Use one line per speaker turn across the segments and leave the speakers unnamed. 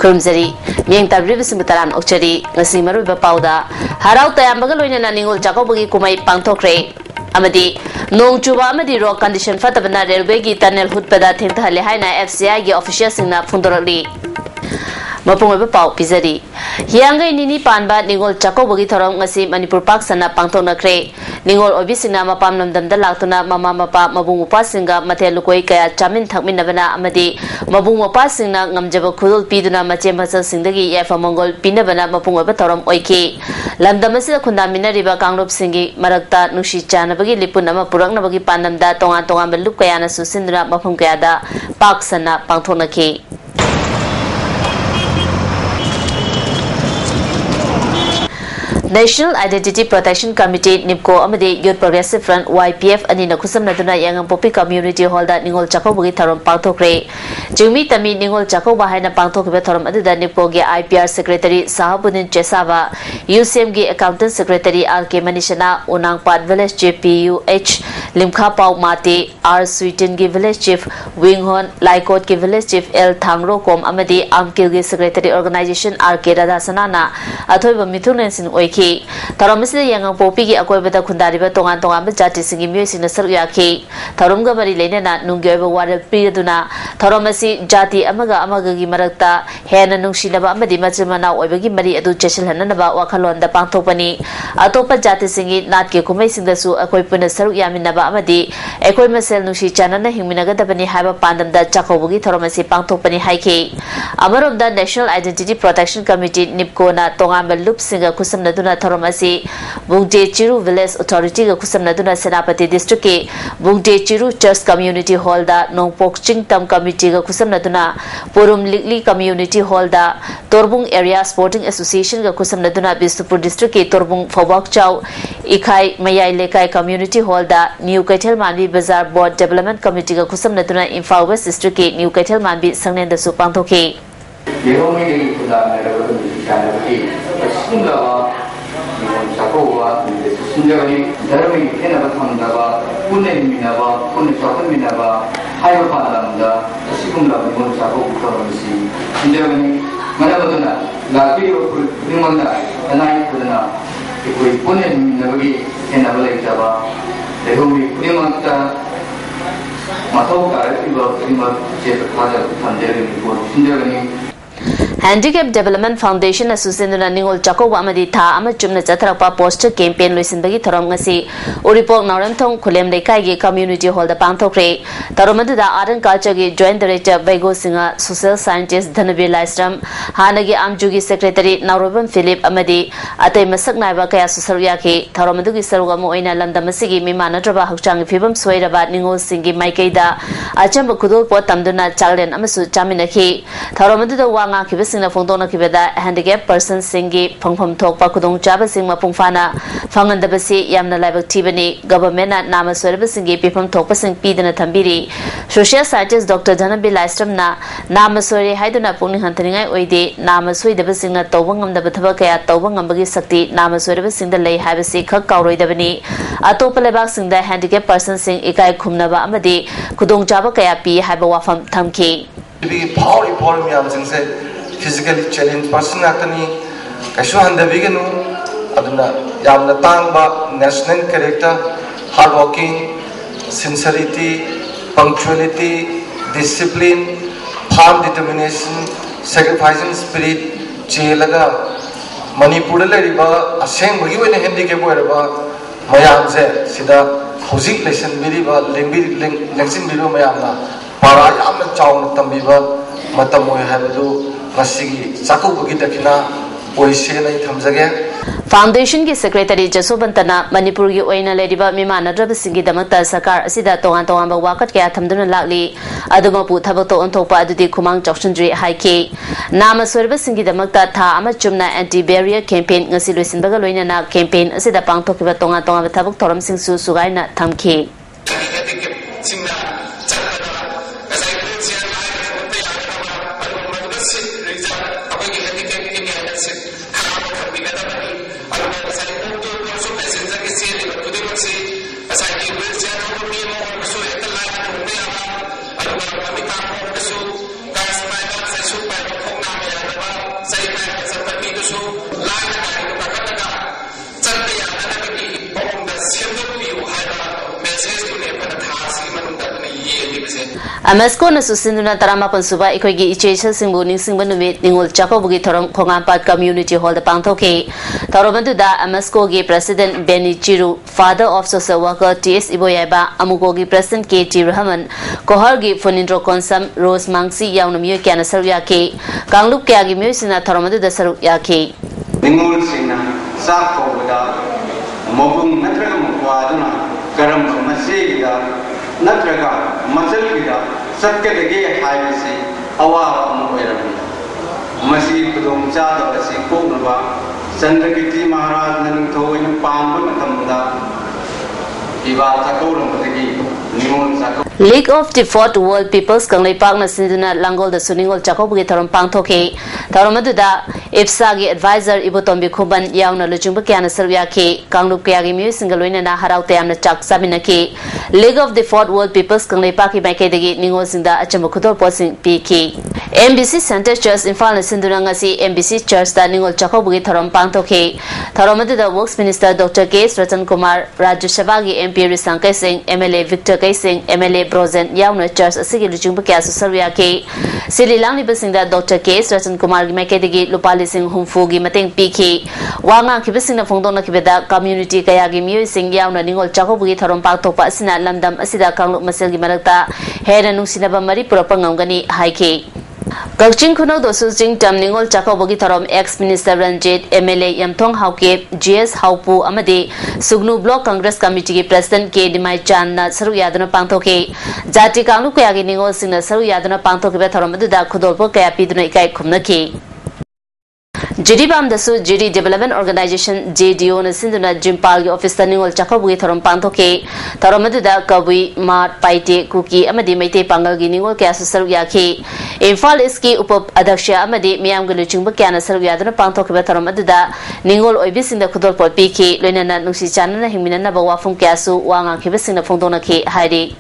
ꯈꯨꯔꯨꯝꯖꯔꯤ ꯃꯤꯌꯦꯡ ꯇꯥꯕꯤꯔꯤꯕꯁꯤꯡꯕꯨ ꯇꯔꯥꯝꯅ ꯑꯣꯛꯆꯔꯤ ꯉꯁꯤ ꯃꯔꯨꯑꯣꯏꯕ ꯄꯥꯎꯗ ꯍꯔꯥꯎ ꯇꯌꯥꯝꯕꯒ ꯂꯣꯏꯅꯅ ꯅꯤꯡꯉꯣꯜ ꯆꯥꯛꯀꯧꯕꯒꯤ ꯀꯨꯝꯍꯩ ꯄꯥꯡꯊꯣꯛꯈ꯭ꯔꯦ ꯑꯃꯗꯤ ꯅꯣꯡ ꯆꯨꯕ ꯑꯃꯗꯤ ꯔꯣꯗ ꯀꯟꯗꯤꯁꯟ ꯐꯠꯇꯕꯅ ꯔꯦꯜꯋꯦꯒꯤ ꯇꯅꯦꯜ ꯍꯨꯠꯄꯗ ꯊꯦꯡꯊꯍꯜꯂꯦ ꯍꯥꯏꯅ FCIꯒꯤ ꯑꯣꯐꯤꯁꯤꯌꯦꯜꯁꯤꯡꯅ ꯐꯣꯡꯗꯣꯔꯛꯂꯤ ꯃꯄꯨꯡ ꯑꯣꯏꯕ ꯄꯥꯎ ꯄꯤꯖꯔꯤ ꯍꯤꯌꯥꯡꯒꯩ ꯅꯤꯅꯤ ꯄꯥꯟꯕ ꯅꯤꯡꯉꯣꯜ ꯆꯥꯛꯀꯧꯕꯒꯤ ꯊꯧꯔꯝ ꯉꯁꯤ ꯃꯅꯤꯄꯨꯔ ꯄꯥꯛ ꯁꯟꯅ ꯄꯥꯡꯊꯣꯛꯅꯈ꯭ꯔꯦ ꯅꯤꯡꯉꯣꯜ ꯑꯣꯏꯕꯤꯁꯤꯡꯅ ꯃꯄꯥꯝ ꯂꯝꯗꯝꯗ ꯂꯥꯛꯇꯨꯅ ꯃꯃꯥ ꯃꯄꯥ ꯃꯕꯨꯡ ꯃꯧꯄ꯭ꯋꯥꯁꯤꯡꯒ ꯃꯊꯦꯜ ꯂꯨꯀꯣꯏ ꯀꯌꯥ ꯆꯥꯃꯤꯟ ꯊꯛꯃꯤꯟꯅꯕꯅ ꯑꯃꯗꯤ ꯃꯕꯨꯡ ꯃꯧꯄ꯭ꯋꯥꯁꯤꯡꯅ ꯉꯝꯖꯕ ꯈꯨꯗꯣꯜ ꯄꯤꯗꯨꯅ ꯃꯆꯦ ꯃꯆꯜꯁꯤꯡꯗꯒꯤ ꯌꯥꯏꯐ ꯃꯪꯒꯣꯜ ꯄꯤꯅꯕꯅ ꯃꯄꯨꯡ ꯑꯣꯏꯕ ꯊꯧꯔꯝ ꯑꯣꯏꯈꯤ ꯂꯝꯗꯝ ꯑꯁꯤꯗ ꯈꯨꯟꯗꯥꯃꯤꯟꯅꯔꯤꯕ ꯀꯥꯡꯂꯨꯞꯁꯤꯡꯒꯤ ꯃꯔꯛꯇ ꯅꯨꯡꯁꯤ ꯆꯥꯟꯅꯕꯒꯤ ꯂꯤꯄꯨꯟ ꯑꯃ ꯄꯨꯔꯛꯅꯕꯒꯤ ꯄꯥꯟꯗꯝꯗ ꯇꯣꯉꯥꯟ ꯇꯣꯉꯥꯟꯕ ꯂꯨꯞ ꯀꯌꯥꯅꯁꯨ ꯁꯤꯟꯗꯨꯅ ꯃꯐꯝ ꯀꯌꯥꯗ ꯄꯥꯛ ꯁꯟꯅ ꯄꯥꯡꯊꯣꯛꯅꯈꯤ National Identity Protection Committee NIPCO amadi Youth Progressive Front YPF anina khusamnaduna Yangampopi Community Hall da Ningol Chakaubugi Tharam pangthokre Jingmi Tami Ningol Chakauba haina pangthokbe tharam aduda NIPCO gi IPR Secretary Sahabuddin Chesava UCM gi Accountant Secretary RK Manishana Unangpat Village Chief PUH Limkha Pau Mate R Sweeten gi Village Chief Winghon Laikot gi Village Chief L Thangro Kom amadi Amkil gi Secretary Organization RK Radhasanana athoiba mithunen oiki Tharamsida Yangampopi gi akoibada khundariba tongan tongan jati singi myoisina saryaki Tharumga mari leinana nungyoiba warel piyaduna Tharamasi jati amaga gi marakta hena nungsinaba amadi machimana oibagi mari adu chesilhananaba wakhalonda pangthokpani atopa jati singi natke kumai singdasu akoi puna saruk yaminaba amadi ekoi masel nungsi chanana hingminagadabani haiba pandamda chakaubugi Tharamasi pangthokpani haiki Amaromda National Identity Protection Committee NIPCO na tongamba loop singa kusamnaduna Tharamasi Bungde Chiru Village Authority ga kusamnaduna Senapati District ke Bungde Chiru Church Community Hall da Nongpok Chingtam Committee ga kusamnaduna Purum Likli Community Hall da Torbung Area Sporting Association ga kusamnaduna Bisnupur District ke Torbung Phobak Chau Ikhai Mayai Lekai Community Hall da New Kaithal Manbi Bazaar Board Development Committee ga kusamnaduna Imphal West District ke New Kaithal Manbi Sangnenda su pangthokhi
Yeromi kuda merabatu chanabaki singlawa Chakauwa sinjagani dharmi kenaba thamdaba punne minaba punne chatan minaba haiba panamda sigumla mon Chakau kutamsi sinjagani manabaduna lakri nimanda anai kudana ikoi punne minabagi kenaba laitaba lehomi kunimanta mathau karatiba kunima cheta khaja thamjagani ko sinjagani
Handicap Development Foundation Association Ningol Chakauba amadi tha ama chumna chatharakpa poster campaign loisinbagi thoram ngasi Uripok Nauramthong Khulem Lekai gi Community Hall da pangthokre taromadda Art and Culture gi Joint Director Baigo Singha Social Scientist Dhanabir Laistram Hanagi Amjugi Secretary Naurobam Philip amadi atai masak naiba kaya susaruyaki taromadugi sarugam oina lamdamasigi mimanadraba hakchang phibam soiraba Ningol Singi Maikaida achamba khudol pot tamduna chaglen amasu chaminaki taromadda wanga Singna Fondona Kibeda handicap person singi Pongpom Tokpa Kudong Java Sing Mapungfana Fangandabasi Yamna Labak Tibani Government Nama Swerba Singi Pipam Tokpa Sing Pidana Tambiri Social Scientist Dr. Dhanabir Laistram na Nama Swere Haiduna Pungni Hantaningai Oide Nama Swedaba Singa Tobangam the Batabakaya Tobangambagi Sakti Nama Swerba Sing the Lay Habasi Kak Kauroi Dabani Atopalabak Sing the handicap person sing Ikai Kumnaba Amadi Kudong Java Kaya Pi Habawafam Tamki.
Physically challenged person natani kaishu handabiganu aduna yamna tangba national character hardworking sincerity punctuality discipline firm determination sacrificing spirit chelaga manipur la riba aseng bagi wena handicap oiraba mayamse sida housing lesson biriba lengsin biru mayamna para yamna chawna tambiba matam oi habadu
Foundation ki Secretary Jasobantana Manipur gi oina lediba mimana drab singi damakta sakar asida tongan tongan ba wakat kya thamduna lakli aduma pu thabak to onthokpa adudi khumang chokchandri haike nama swerba singi damakta tha ama chumna anti barrier campaign ngasi loisin baga loina na campaign asida pangthokiba tongan tongan thabak thoram singsu sugaina thamki Amasko na susinduna tarama pansuba ikoigi ichesha singbu ningsingba numit ningol chakobugi thorom khongampat community hall da pangthoke torobandu da Amasko gi president Benny Chiru father of social worker TS Iboyaba amuko gi president KT Rahman kohar gi fonindro konsam Rose Mangsi yauna myo kyana saru yake kanglup kya gi myo sina torobandu da saru yake
ningol singna sak khobada mobung natraga mukwaduna karam masegida natraga masalgida satkadage haibasi awa amoyarami masi kudom chada basi kognaba Chandragiti Maharaj naningthoin pambu matamda iba chakauram patagi nimon chakau
League of the Fourth World Peoples Kanglai Park na sinduna Langol da Suningol Chakobugi Thorom Pangthoke Tharomadu da IPSA gi advisor Ibotombi Khoban yauna luchungba kyana sarya ke Kanglup kya gi myu singaloina na haraute amna chak sabina ke League of the Fourth World Peoples Kanglai Park ki maike degi ningol singda achamba khudor posing PK MBC Center Church IMPHAL na sinduna ngasi MBC Church da ningol Chakobugi Thorom Pangthoke Tharomadu da Works Minister Dr. K. Ratan Kumar Rajya Sabha gi MP Risankai Singh MLA Victor Kai Singh MLA Brozen yauna church asigi luchungba kya sarya ke Sili Langli Basingda Dr. K. Ratan Kumar gi maike degi Lupali Singh Humfu gi mateng PK wanga kibising na phongdong na kibeda community kaya gi myo sing yauna ningol chakobugi thorom pakthokpa asina lamdam asida kanglup masel gi marakta hera nungsinaba mari purapa ngamgani haike Kakching Kuno Dosu Jing Tam Ningol Chakobugi Thorom ex Minister Ranjit MLA Yamthong Hauke GS Haupu Amade Sugnu Block Congress Committee ki President K Dimai Chan na Saru Yaduna Pangthoke Jati Kanglu Kaya gi Ningol Sing na Saru Yaduna Pangthoke be Thorom da Khudolpo Kaya Piduna Ikai Khumnake Jiribam dasu Jiri Development Organization JDO na sinduna Jimpal gi office ta ningol chakobugi thorom pangthoke tharomadu da kabui mat paite kuki amadi maite pangal gi ningol kya saru yakhe IMPHAL iski up adhaksha amadi miyam gi luchingba kya na saru yaduna pangthoke be tharomadu da ningol oibising da khudol pol pk loinana nungsi chanana hingmina na bawafum kya su wanga khibising na phongdona ke hairi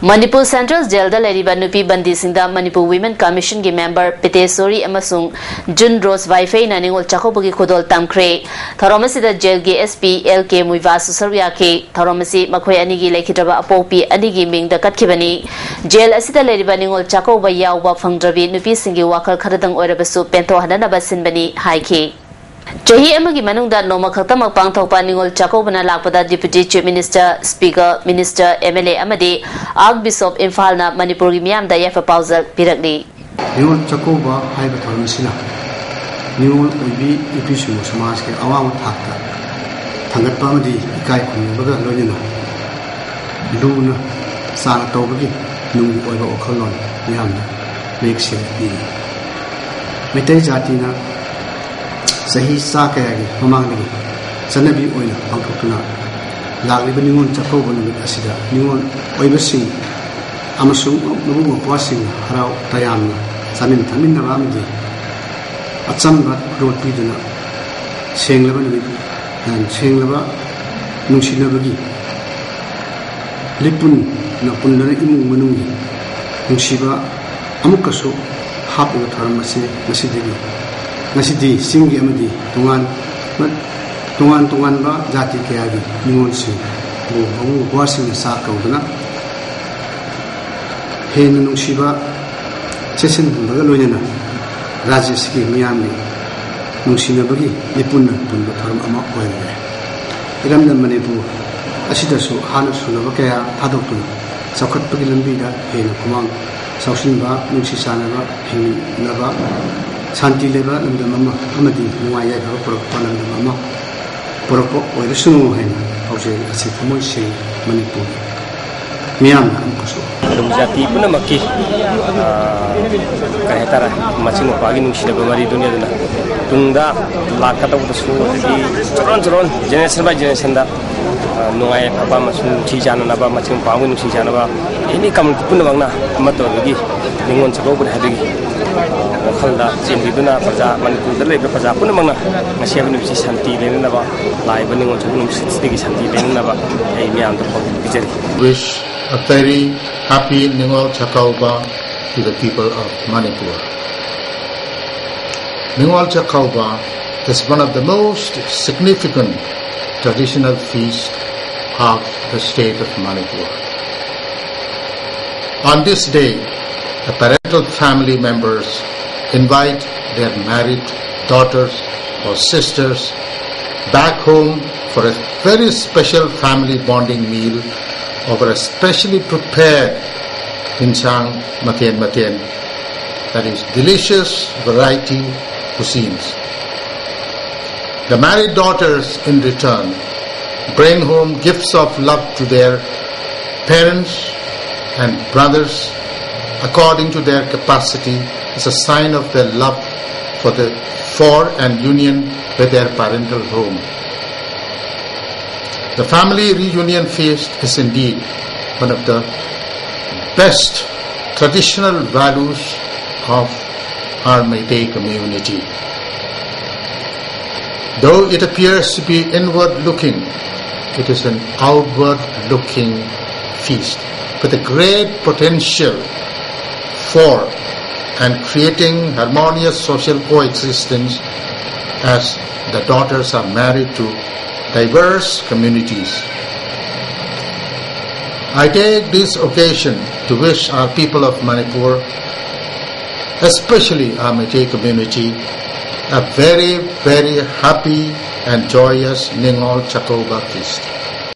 Manipur Central Jail da leriba nupi bandi singda Manipur Women Commission gi member Pitesori amasung Jun Rose Wifi na ningol chakobugi khodol tamkre tharomasi da jail gi SP LK Muivasu sarya ke tharomasi makhoi ani gi lekhitraba apopi ani gi ming da katkibani jail asida leriba ningol chakoba yawba phangdrabi nupi singi wakal kharadang oirabasu pento hanana basin bani haike Chahi amagi manungda noma khatamak pangthokpa ningol chakobana lakpada Deputy Chief Minister Speaker Minister MLA amadi Archbishop IMPHAL na Manipur gi miyam da yafa pauzak pirakli
ningol chakoba haiba thomisina ningol oibi ipisu samaj ke awang thakta thangatpa amadi ikai khunbaga loinina luna sang tawbagi nungi oiba okhalon miyam mekse bi metai jati na Sahi Sakayagi, Mamangani, Sanabi Oil, Pankokuna, Lagli Ningon Chakoban with Asida, Ningon Oibasing, Amasung, Nubu Washing, Harau, Tayamna, Samin Tamina Ramdi, Atsamba, Road Pidana, Sheng Leban and Sheng Leva, Nushinabagi, Lipun, Napundana Imu Manungi, Nushiba, Amukaso, Hapu Taramase, Nasidigi. Nasidi singi amadi tungan ba jati kaya di ningon sing bu buasing sa kaudana hen nungsiba chesen baga loyana rajesh ki miyam ni nungsina bagi nipun pun tharam ama oire iram dan Manipur asida su hana suna ba kaya thadok tu sakhat pagi lambi da hen kumang sausin ba nungsi sana ba hin na ba Santi leba lamda mama amadi nuaya ga porokpa lamda mama porokpo oirisunu haina Voucher asi thamoi se Manipur miyam amkoso
dum jati puna makki kaya tara macing pagi nungsi da bamari dunia duna tungda lakata udasu di coron generation by generation da nuaya apa masun Shija na ba macing pagu nungsi jana ba ini kam puna bangna mato lagi ningon chako bud hadigi khalda chendiduna praja Manipur da lebe praja puna mangna ngasiya binu si santi lena ba lai bani ngon chakun sitigi santi lena ba ei miyam da bijari
wish a very happy Ningol Chakauba to the people of Manipur. Ningol Chakauba is one of the most significant traditional feasts of the state of Manipur. On this day, the parental family members invite their married daughters or sisters back home for a very special family bonding meal over a specially prepared insang matien, that is delicious variety cuisines. The married daughters in return bring home gifts of love to their parents and brothers according to their capacity as a sign of their love for and union with their parental home. The family reunion feast is indeed one of the best traditional values of our Meitei community. Though it appears to be inward-looking, it is an outward-looking feast with a great potential for and creating harmonious social coexistence as the daughters are married to diverse communities. I take this occasion to wish our people of Manipur, especially our Meitei community, a very, very happy and joyous Ningol Chakoba feast.